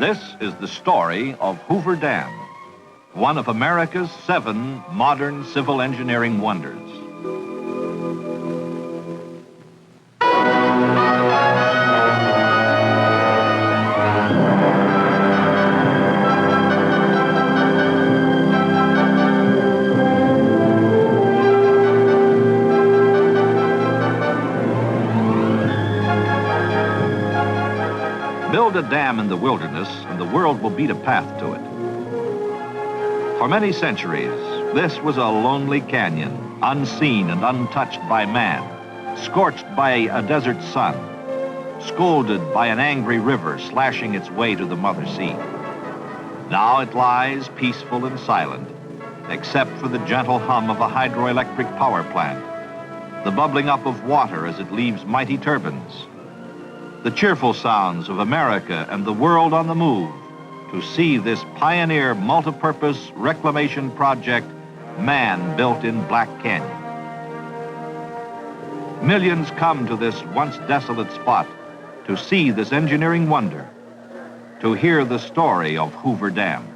This is the story of Hoover Dam, one of America's 7 modern civil engineering wonders. Build a dam in the wilderness, and the world will beat a path to it. For many centuries, this was a lonely canyon, unseen and untouched by man, scorched by a desert sun, scolded by an angry river slashing its way to the mother sea. Now it lies peaceful and silent, except for the gentle hum of a hydroelectric power plant, the bubbling up of water as it leaves mighty turbines, the cheerful sounds of America and the world on the move to see this pioneer multipurpose reclamation project man built in Black Canyon. Millions come to this once desolate spot to see this engineering wonder, to hear the story of Hoover Dam.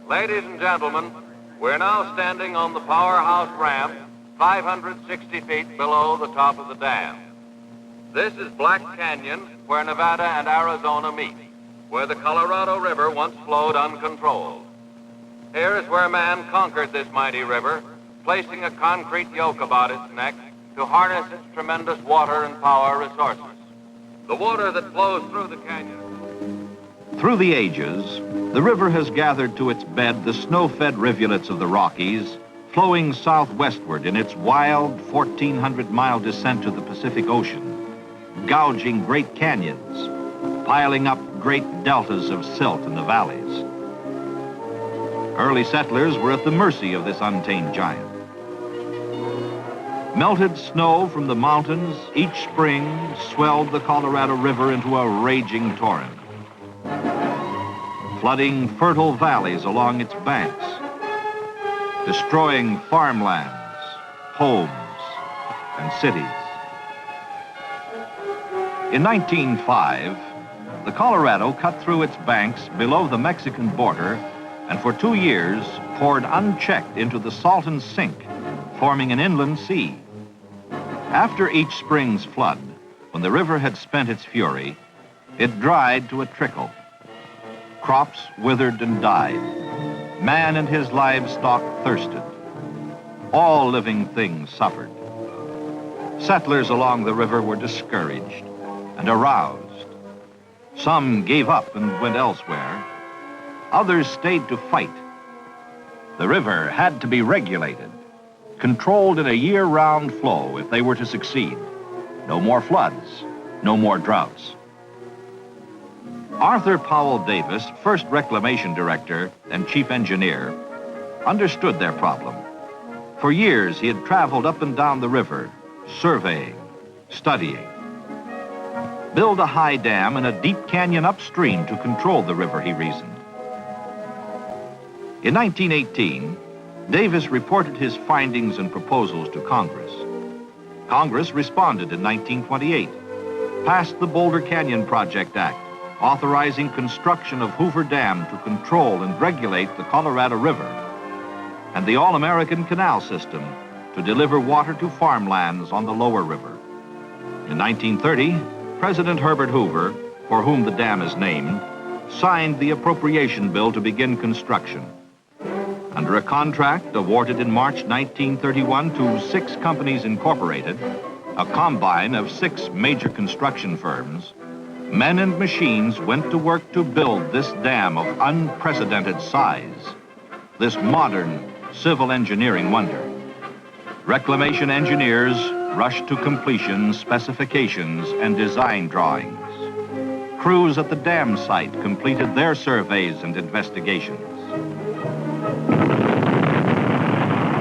Ladies and gentlemen, we're now standing on the powerhouse ramp 560 feet below the top of the dam. This is Black Canyon, where Nevada and Arizona meet, where the Colorado River once flowed uncontrolled. Here is where man conquered this mighty river, placing a concrete yoke about its neck to harness its tremendous water and power resources. The water that flows through the canyon. Through the ages, the river has gathered to its bed the snow-fed rivulets of the Rockies, flowing southwestward in its wild 1,400-mile descent to the Pacific Ocean, gouging great canyons, piling up great deltas of silt in the valleys. Early settlers were at the mercy of this untamed giant. Melted snow from the mountains each spring swelled the Colorado River into a raging torrent, flooding fertile valleys along its banks, destroying farmlands, homes, and cities. In 1905, the Colorado cut through its banks below the Mexican border and for 2 years poured unchecked into the Salton Sink, forming an inland sea. After each spring's flood, when the river had spent its fury, it dried to a trickle. Crops withered and died. Man and his livestock thirsted. All living things suffered. Settlers along the river were discouraged and aroused. Some gave up and went elsewhere. Others stayed to fight. The river had to be regulated, controlled in a year-round flow if they were to succeed. No more floods, no more droughts. Arthur Powell Davis, first reclamation director and chief engineer, understood their problem. For years, he had traveled up and down the river, surveying, studying. Build a high dam in a deep canyon upstream to control the river, he reasoned. In 1918, Davis reported his findings and proposals to Congress. Congress responded in 1928, passed the Boulder Canyon Project Act, authorizing construction of Hoover Dam to control and regulate the Colorado River, and the All-American Canal System to deliver water to farmlands on the lower river. In 1930, President Herbert Hoover, for whom the dam is named, signed the appropriation bill to begin construction. Under a contract awarded in March 1931 to 6 companies incorporated, a combine of 6 major construction firms, men and machines went to work to build this dam of unprecedented size, this modern civil engineering wonder. Reclamation engineers rushed to completion specifications and design drawings. Crews at the dam site completed their surveys and investigations.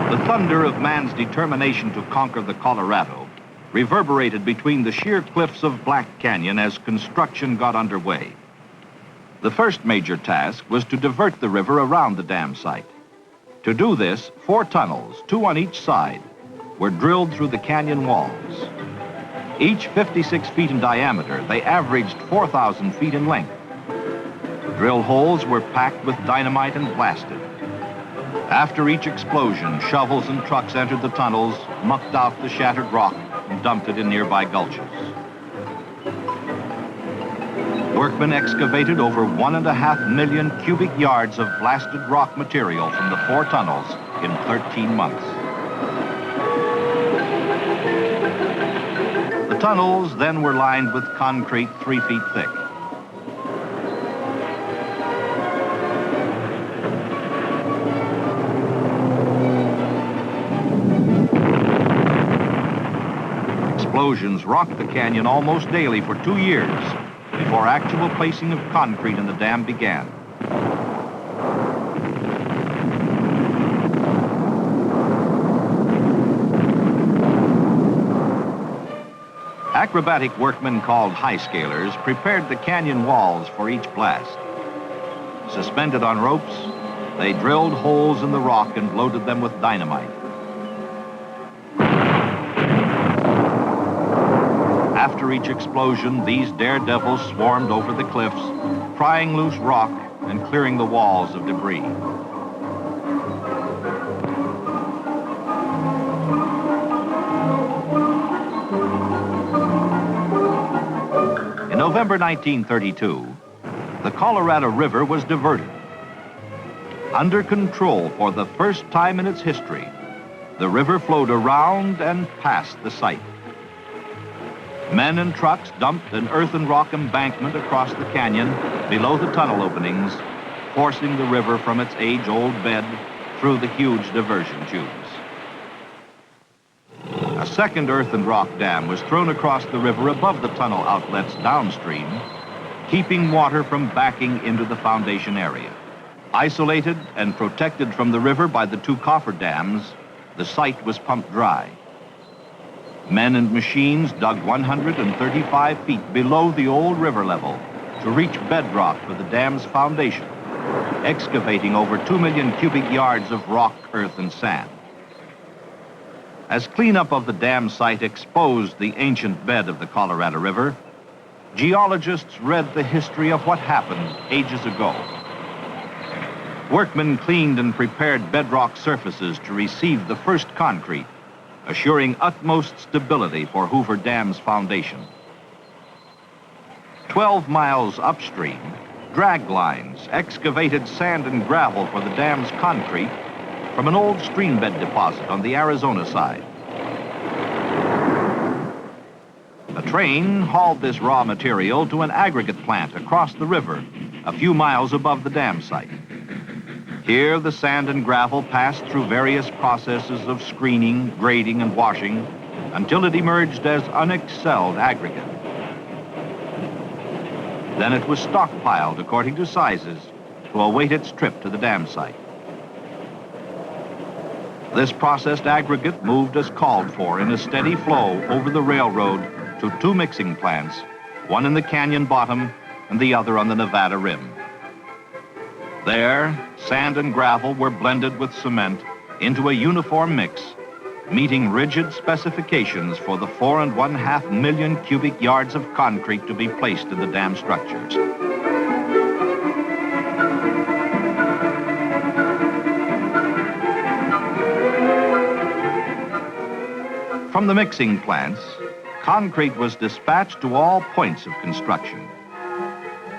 The thunder of man's determination to conquer the Colorado reverberated between the sheer cliffs of Black Canyon as construction got underway. The first major task was to divert the river around the dam site. To do this, 4 tunnels, 2 on each side, were drilled through the canyon walls. Each 56 feet in diameter, they averaged 4,000 feet in length. Drill holes were packed with dynamite and blasted. After each explosion, shovels and trucks entered the tunnels, mucked out the shattered rock, and dumped it in nearby gulches. Workmen excavated over 1.5 million cubic yards of blasted rock material from the 4 tunnels in 13 months. The tunnels then were lined with concrete 3 feet thick. Explosions rocked the canyon almost daily for 2 years before actual placing of concrete in the dam began. Acrobatic workmen called high-scalers prepared the canyon walls for each blast. Suspended on ropes, they drilled holes in the rock and loaded them with dynamite. After each explosion, these daredevils swarmed over the cliffs, prying loose rock and clearing the walls of debris. In November 1932, the Colorado River was diverted. Under control for the first time in its history, the river flowed around and past the site. Men and trucks dumped an earth and rock embankment across the canyon below the tunnel openings, forcing the river from its age-old bed through the huge diversion tubes. A second earth and rock dam was thrown across the river above the tunnel outlets downstream, keeping water from backing into the foundation area. Isolated and protected from the river by the 2 coffer dams, the site was pumped dry. Men and machines dug 135 feet below the old river level to reach bedrock for the dam's foundation, excavating over 2 million cubic yards of rock, earth, and sand. As cleanup of the dam site exposed the ancient bed of the Colorado River, geologists read the history of what happened ages ago. Workmen cleaned and prepared bedrock surfaces to receive the first concrete, assuring utmost stability for Hoover Dam's foundation. 12 miles upstream, drag lines excavated sand and gravel for the dam's concrete from an old streambed deposit on the Arizona side. A train hauled this raw material to an aggregate plant across the river, a few miles above the dam site. Here, the sand and gravel passed through various processes of screening, grading, and washing until it emerged as unexcelled aggregate. Then it was stockpiled according to sizes to await its trip to the dam site. This processed aggregate moved as called for in a steady flow over the railroad to 2 mixing plants, one in the canyon bottom and the other on the Nevada rim. There, sand and gravel were blended with cement into a uniform mix, meeting rigid specifications for the 4.5 million cubic yards of concrete to be placed in the dam structures. From the mixing plants, concrete was dispatched to all points of construction.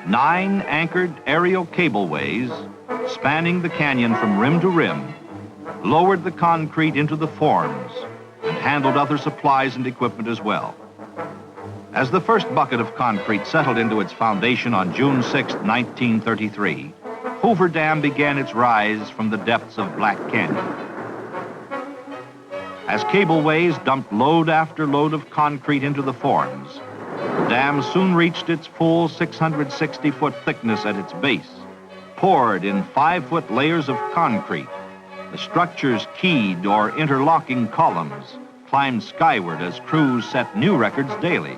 9 anchored aerial cableways spanning the canyon from rim to rim lowered the concrete into the forms and handled other supplies and equipment as well. As the first bucket of concrete settled into its foundation on June 6, 1933, Hoover Dam began its rise from the depths of Black Canyon. As cableways dumped load after load of concrete into the forms, the dam soon reached its full 660-foot thickness at its base. Poured in 5-foot layers of concrete, the structure's keyed or interlocking columns climbed skyward as crews set new records daily.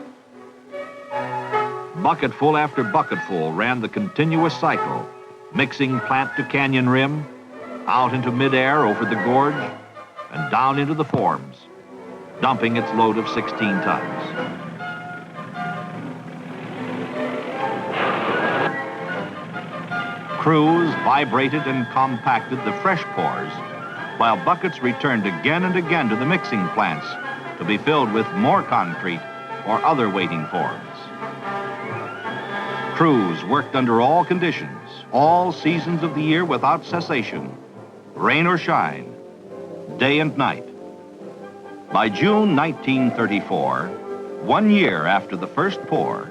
Bucketful after bucketful ran the continuous cycle, mixing plant to canyon rim, out into midair over the gorge, and down into the forms, dumping its load of 16 tons. Crews vibrated and compacted the fresh pours, while buckets returned again and again to the mixing plants to be filled with more concrete or other waiting forms. Crews worked under all conditions, all seasons of the year without cessation, rain or shine, day and night. By June 1934, 1 year after the first pour,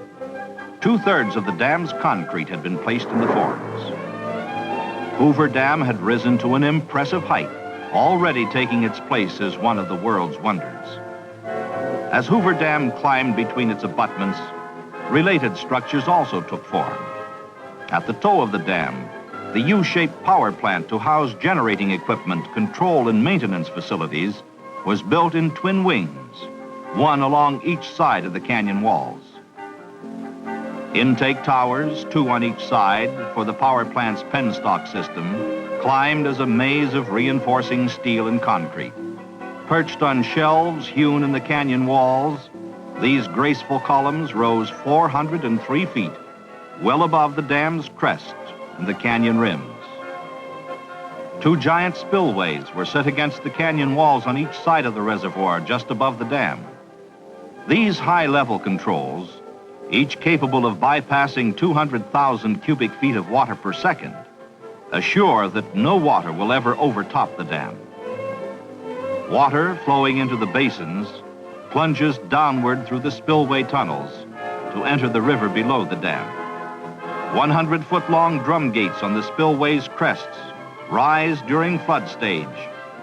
2/3 of the dam's concrete had been placed in the forms. Hoover Dam had risen to an impressive height, already taking its place as one of the world's wonders. As Hoover Dam climbed between its abutments, related structures also took form. At the toe of the dam, the U-shaped power plant to house generating equipment, control, and maintenance facilities was built in twin wings, one along each side of the canyon walls. Intake towers, 2 on each side, for the power plant's penstock system, climbed as a maze of reinforcing steel and concrete. Perched on shelves hewn in the canyon walls, these graceful columns rose 403 feet, well above the dam's crest and the canyon rims. 2 giant spillways were set against the canyon walls on each side of the reservoir just above the dam. These high-level controls, each capable of bypassing 200,000 cubic feet of water per second, assure that no water will ever overtop the dam. Water flowing into the basins plunges downward through the spillway tunnels to enter the river below the dam. 100-foot-long drum gates on the spillway's crests rise during flood stage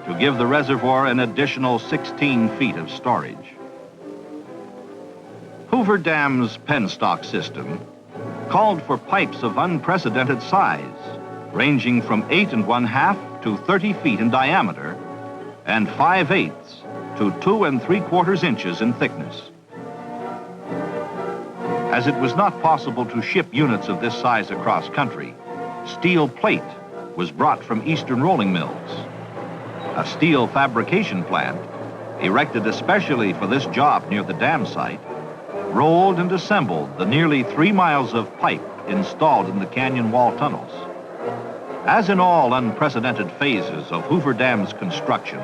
to give the reservoir an additional 16 feet of storage. Hoover Dam's penstock system called for pipes of unprecedented size, ranging from 8 1/2 to 30 feet in diameter and 5/8 to 2 3/4 inches in thickness. As it was not possible to ship units of this size across country, steel plate was brought from eastern rolling mills. A steel fabrication plant, erected especially for this job near the dam site, rolled and assembled the nearly 3 miles of pipe installed in the canyon wall tunnels. As in all unprecedented phases of Hoover Dam's construction,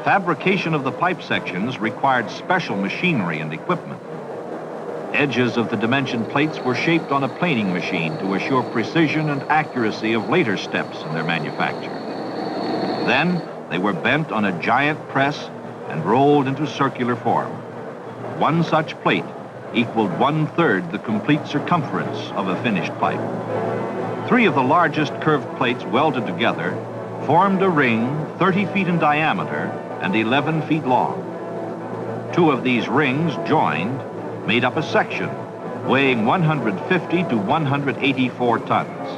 fabrication of the pipe sections required special machinery and equipment. Edges of the dimension plates were shaped on a planing machine to assure precision and accuracy of later steps in their manufacture. Then they were bent on a giant press and rolled into circular form. One such plate equaled 1/3 the complete circumference of a finished pipe. 3 of the largest curved plates welded together formed a ring 30 feet in diameter and 11 feet long. 2 of these rings joined made up a section weighing 150 to 184 tons.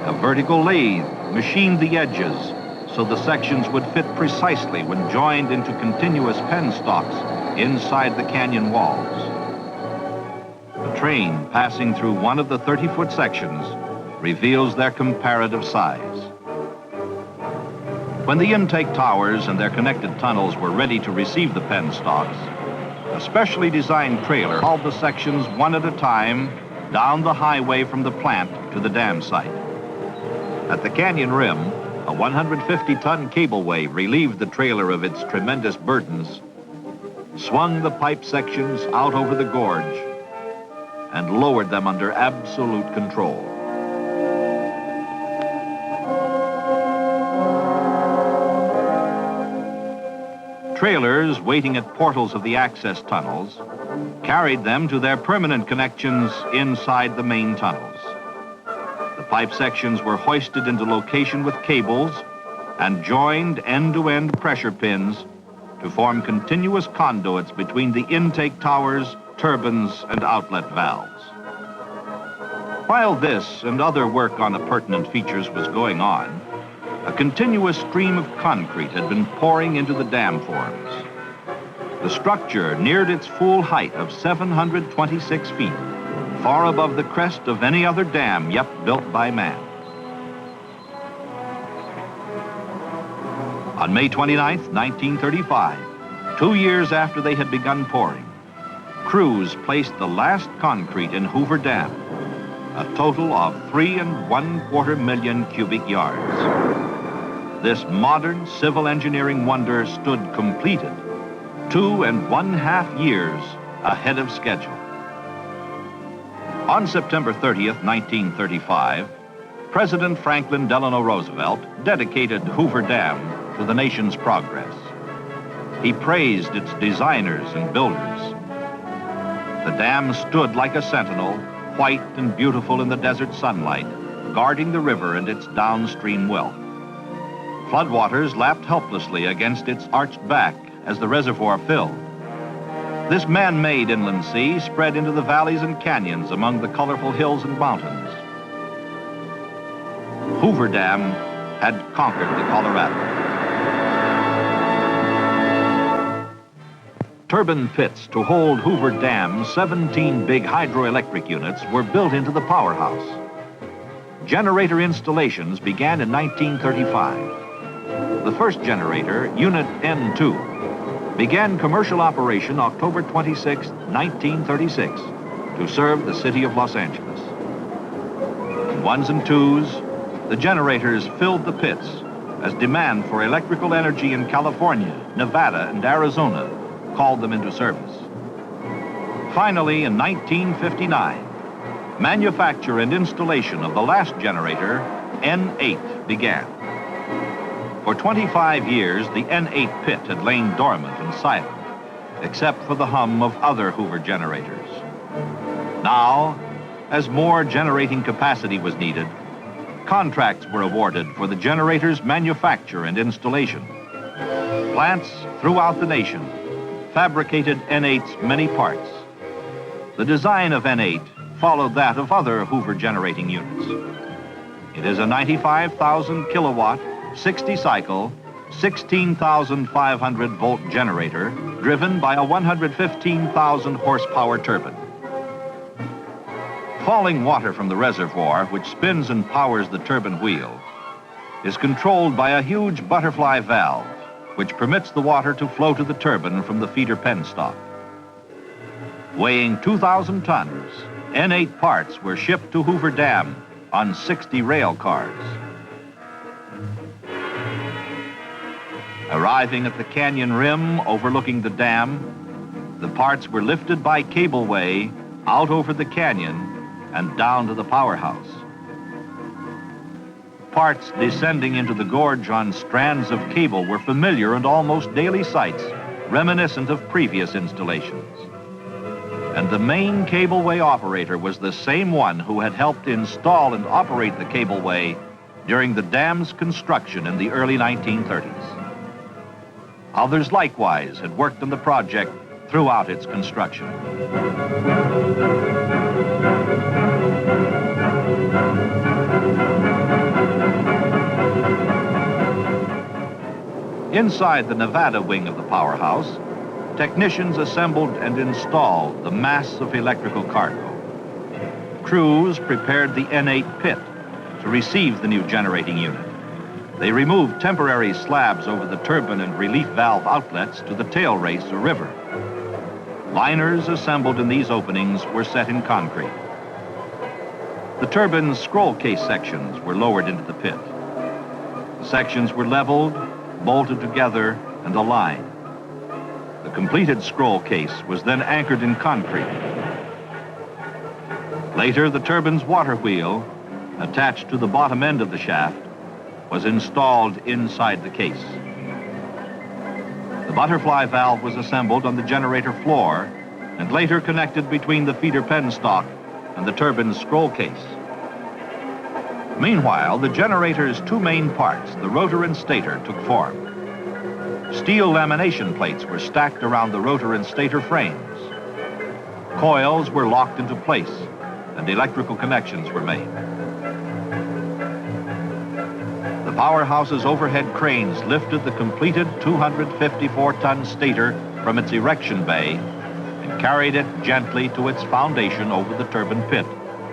A vertical lathe machined the edges so the sections would fit precisely when joined into continuous penstocks inside the canyon walls. A train passing through one of the 30-foot sections reveals their comparative size. When the intake towers and their connected tunnels were ready to receive the penstocks, a specially designed trailer hauled the sections one at a time down the highway from the plant to the dam site. At the canyon rim, a 150-ton cableway relieved the trailer of its tremendous burdens, swung the pipe sections out over the gorge, and lowered them under absolute control. Trailers waiting at portals of the access tunnels carried them to their permanent connections inside the main tunnels. The pipe sections were hoisted into location with cables and joined end-to-end pressure pins to form continuous conduits between the intake towers, turbines, and outlet valves. While this and other work on appurtenant features was going on, a continuous stream of concrete had been pouring into the dam forms. The structure neared its full height of 726 feet, far above the crest of any other dam yet built by man. On May 29th, 1935, 2 years after they had begun pouring, crews placed the last concrete in Hoover Dam. a total of 3¼ million cubic yards. This modern civil engineering wonder stood completed 2½ years ahead of schedule. On September 30th, 1935, President Franklin Delano Roosevelt dedicated Hoover Dam to the nation's progress. He praised its designers and builders. The dam stood like a sentinel, white and beautiful in the desert sunlight, guarding the river and its downstream wealth. Floodwaters lapped helplessly against its arched back as the reservoir filled. This man-made inland sea spread into the valleys and canyons among the colorful hills and mountains. Hoover Dam had conquered the Colorado. Turbine pits to hold Hoover Dam's 17 big hydroelectric units were built into the powerhouse. Generator installations began in 1935. The first generator, Unit N2, began commercial operation October 26, 1936, to serve the city of Los Angeles. In ones and twos, the generators filled the pits as demand for electrical energy in California, Nevada, and Arizona called them into service. Finally, in 1959, manufacture and installation of the last generator, N8, began. For 25 years, the N8 pit had lain dormant and silent, except for the hum of other Hoover generators. Now, as more generating capacity was needed, contracts were awarded for the generator's manufacture and installation. Plants throughout the nation fabricated N8's many parts. The design of N8 followed that of other Hoover generating units. It is a 95,000 kilowatt, 60-cycle, 16,500 volt generator driven by a 115,000 horsepower turbine. Falling water from the reservoir, which spins and powers the turbine wheel, is controlled by a huge butterfly valve, which permits the water to flow to the turbine from the feeder penstock. Weighing 2,000 tons, N8 parts were shipped to Hoover Dam on 60 rail cars. Arriving at the canyon rim overlooking the dam, the parts were lifted by cableway out over the canyon and down to the powerhouse. Parts descending into the gorge on strands of cable were familiar and almost daily sights, reminiscent of previous installations. And the main cableway operator was the same one who had helped install and operate the cableway during the dam's construction in the early 1930s. Others likewise had worked on the project throughout its construction. Inside the Nevada wing of the powerhouse, technicians assembled and installed the mass of electrical cargo. Crews prepared the N8 pit to receive the new generating unit. They removed temporary slabs over the turbine and relief valve outlets to the tail race or river. Liners assembled in these openings were set in concrete. The turbine's scroll case sections were lowered into the pit. The sections were leveled, bolted together, and aligned. The completed scroll case was then anchored in concrete. Later, the turbine's water wheel, attached to the bottom end of the shaft, was installed inside the case. The butterfly valve was assembled on the generator floor and later connected between the feeder penstock and the turbine's scroll case. Meanwhile, the generator's two main parts, the rotor and stator, took form. Steel lamination plates were stacked around the rotor and stator frames. Coils were locked into place and electrical connections were made. The powerhouse's overhead cranes lifted the completed 254-ton stator from its erection bay and carried it gently to its foundation over the turbine pit,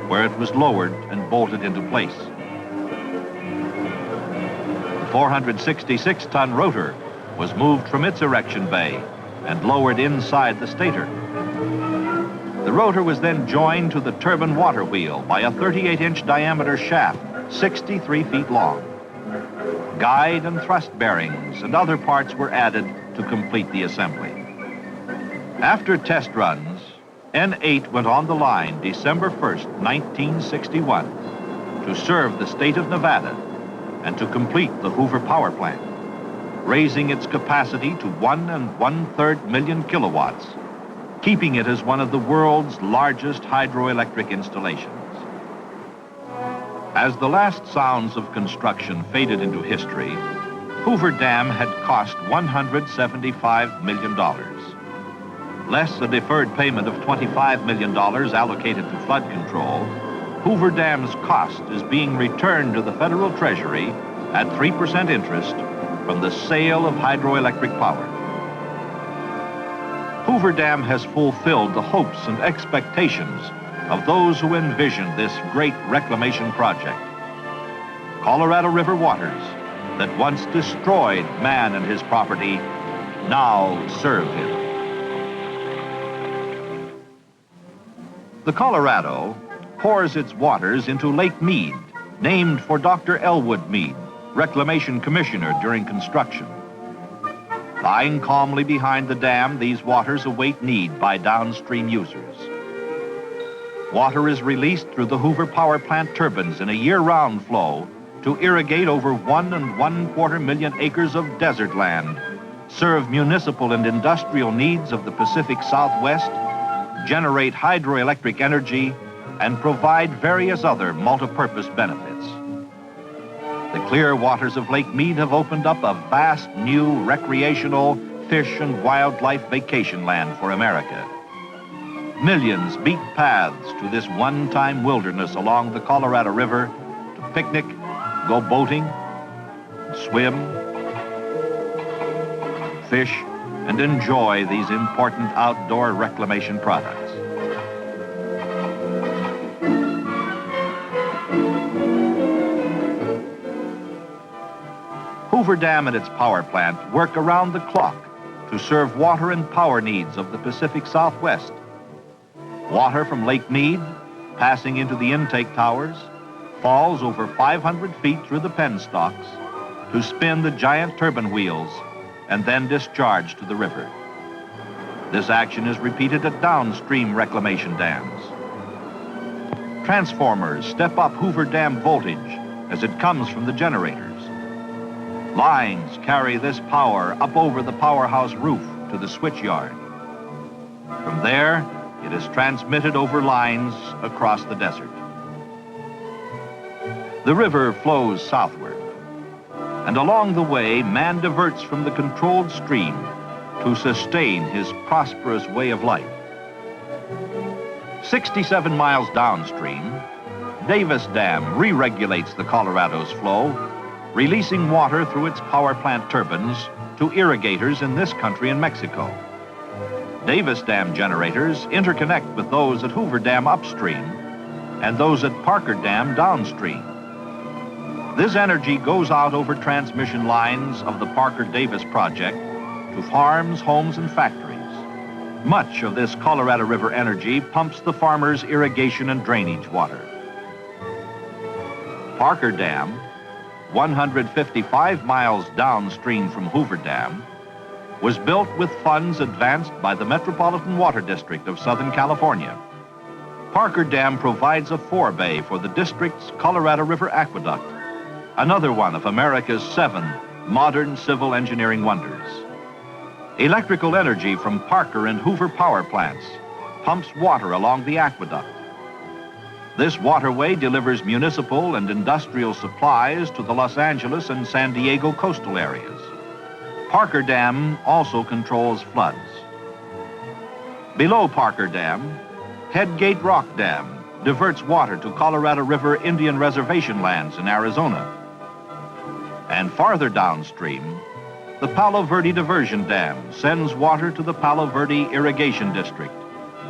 where it was lowered and bolted into place. The 466-ton rotor was moved from its erection bay and lowered inside the stator. The rotor was then joined to the turbine water wheel by a 38-inch diameter shaft, 63 feet long. Guide and thrust bearings and other parts were added to complete the assembly. After test runs, N8 went on the line December 1st, 1961, to serve the state of Nevada and to complete the Hoover power plant, raising its capacity to 1 1/3 million kilowatts, keeping it as one of the world's largest hydroelectric installations. As the last sounds of construction faded into history, Hoover Dam had cost $175 million. Less a deferred payment of $25 million allocated to flood control, Hoover Dam's cost is being returned to the federal treasury at 3% interest from the sale of hydroelectric power. Hoover Dam has fulfilled the hopes and expectations of those who envisioned this great reclamation project. Colorado River waters that once destroyed man and his property now serve him. The Colorado pours its waters into Lake Mead, named for Dr. Elwood Mead, Reclamation Commissioner during construction. Lying calmly behind the dam, these waters await need by downstream users. Water is released through the Hoover power plant turbines in a year-round flow to irrigate over 1 1/4 million acres of desert land, serve municipal and industrial needs of the Pacific Southwest, generate hydroelectric energy, and provide various other multipurpose benefits. The clear waters of Lake Mead have opened up a vast new recreational fish and wildlife vacation land for America. Millions beat paths to this one-time wilderness along the Colorado River to picnic, go boating, swim, fish, and enjoy these important outdoor reclamation products. Hoover Dam and its power plant work around the clock to serve water and power needs of the Pacific Southwest. Water from Lake Mead, passing into the intake towers, falls over 500 feet through the penstocks to spin the giant turbine wheels and then discharge to the river. This action is repeated at downstream reclamation dams. Transformers step up Hoover Dam voltage as it comes from the generators. Lines carry this power up over the powerhouse roof to the switch yard. From there, it is transmitted over lines across the desert. The river flows southward, and along the way, man diverts from the controlled stream to sustain his prosperous way of life. 67 miles downstream, Davis Dam re-regulates the Colorado's flow, releasing water through its power plant turbines to irrigators in this country and Mexico. Davis Dam generators interconnect with those at Hoover Dam upstream and those at Parker Dam downstream. This energy goes out over transmission lines of the Parker-Davis project to farms, homes, and factories. Much of this Colorado River energy pumps the farmers' irrigation and drainage water. Parker Dam, 155 miles downstream from Hoover Dam, was built with funds advanced by the Metropolitan Water District of Southern California. Parker Dam provides a forebay for the district's Colorado River Aqueduct, another one of America's 7 modern civil engineering wonders. Electrical energy from Parker and Hoover power plants pumps water along the aqueduct. This waterway delivers municipal and industrial supplies to the Los Angeles and San Diego coastal areas. Parker Dam also controls floods. Below Parker Dam, Headgate Rock Dam diverts water to Colorado River Indian Reservation lands in Arizona. And farther downstream, the Palo Verde Diversion Dam sends water to the Palo Verde Irrigation District,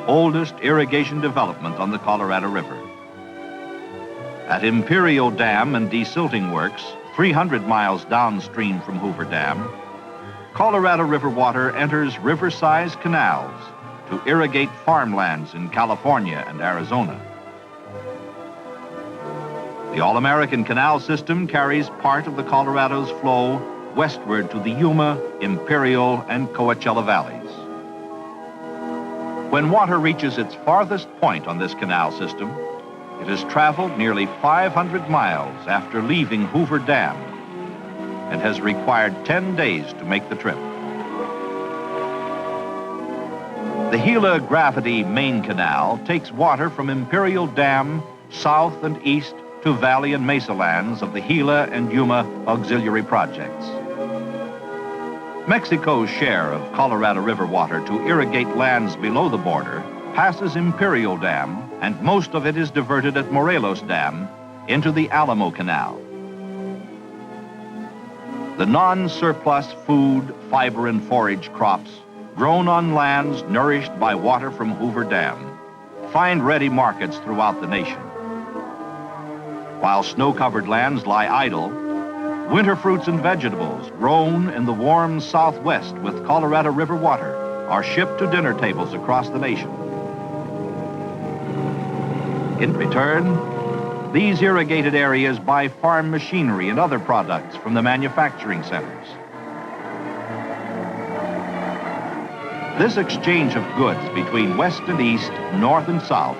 oldest irrigation development on the Colorado River. At Imperial Dam and Desilting Works, 300 miles downstream from Hoover Dam, Colorado River water enters river-sized canals to irrigate farmlands in California and Arizona. The All-American Canal System carries part of the Colorado's flow westward to the Yuma, Imperial, and Coachella valleys. When water reaches its farthest point on this canal system, it has traveled nearly 500 miles after leaving Hoover Dam and has required 10 days to make the trip. The Gila Gravity Main Canal takes water from Imperial Dam south and east to valley and mesa lands of the Gila and Yuma auxiliary projects. Mexico's share of Colorado River water to irrigate lands below the border passes Imperial Dam, and most of it is diverted at Morelos Dam into the Alamo Canal. The non-surplus food, fiber, and forage crops grown on lands nourished by water from Hoover Dam find ready markets throughout the nation. While snow-covered lands lie idle, winter fruits and vegetables grown in the warm Southwest with Colorado River water are shipped to dinner tables across the nation. In return, these irrigated areas buy farm machinery and other products from the manufacturing centers. This exchange of goods between West and East, North and South,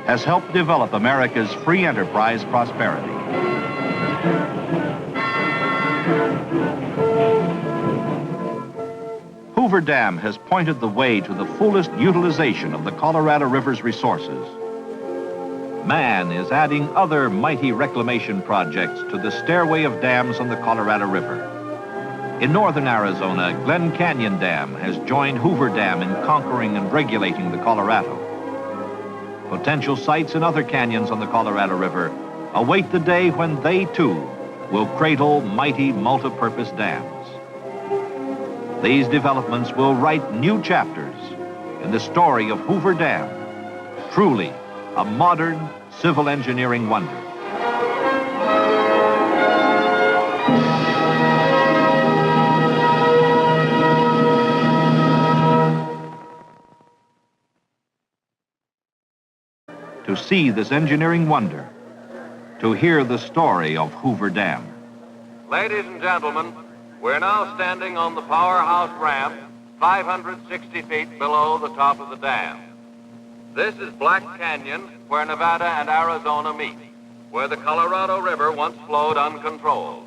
has helped develop America's free enterprise prosperity. Hoover Dam has pointed the way to the fullest utilization of the Colorado River's resources. Man is adding other mighty reclamation projects to the stairway of dams on the Colorado River. In northern Arizona, Glen Canyon Dam has joined Hoover Dam in conquering and regulating the Colorado. Potential sites in other canyons on the Colorado River await the day when they, too, will cradle mighty multi-purpose dams. These developments will write new chapters in the story of Hoover Dam, truly a modern civil engineering wonder. To see this engineering wonder, to hear the story of Hoover Dam. Ladies and gentlemen, we're now standing on the powerhouse ramp 560 feet below the top of the dam. This is Black Canyon, where Nevada and Arizona meet, where the Colorado River once flowed uncontrolled.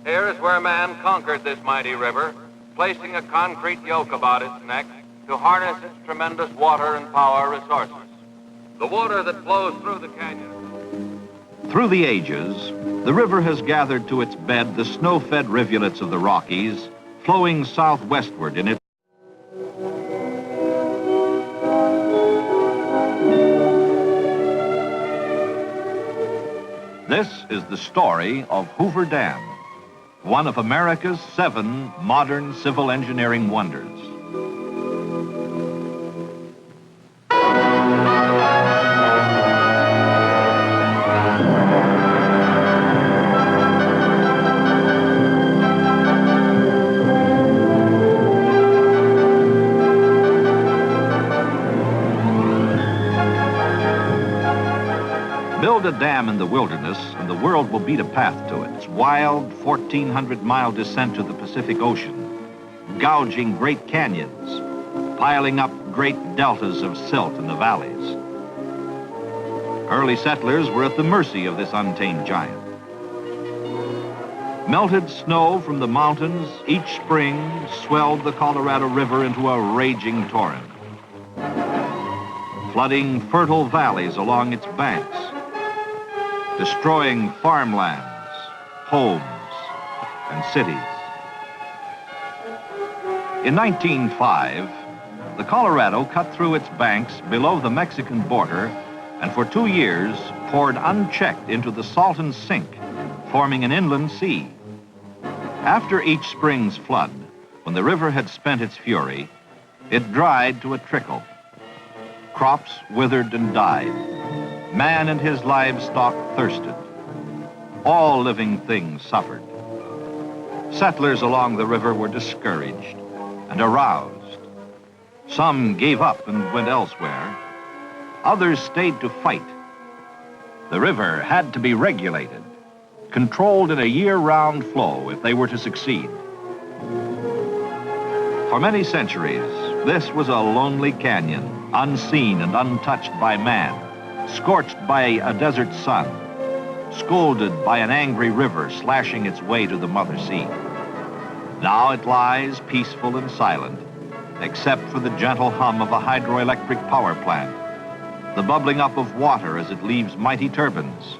Here is where man conquered this mighty river, placing a concrete yoke about its neck to harness its tremendous water and power resources. The water that flows through the canyon. Through the ages, the river has gathered to its bed the snow-fed rivulets of the Rockies, flowing southwestward in its... This is the story of Hoover Dam, one of America's 7 modern civil engineering wonders. Build a dam in the wilderness, and the world will beat a path to it. Its wild 1,400-mile descent to the Pacific Ocean, gouging great canyons, piling up great deltas of silt in the valleys. Early settlers were at the mercy of this untamed giant. Melted snow from the mountains each spring swelled the Colorado River into a raging torrent, flooding fertile valleys along its banks, destroying farmlands, homes, and cities. In 1905, the Colorado cut through its banks below the Mexican border and for 2 years poured unchecked into the Salton Sink, forming an inland sea. After each spring's flood, when the river had spent its fury, it dried to a trickle. Crops withered and died. Man and his livestock thirsted. All living things suffered. Settlers along the river were discouraged and aroused. Some gave up and went elsewhere. Others stayed to fight. The river had to be regulated, controlled in a year-round flow if they were to succeed. For many centuries, this was a lonely canyon, unseen and untouched by man, scorched by a desert sun, scolded by an angry river slashing its way to the Mother Sea. Now it lies peaceful and silent, except for the gentle hum of a hydroelectric power plant, the bubbling up of water as it leaves mighty turbines,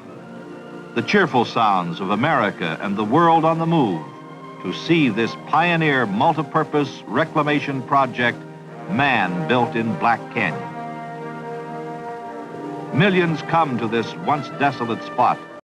the cheerful sounds of America and the world on the move to see this pioneer multipurpose reclamation project man built in Black Canyon. Millions come to this once desolate spot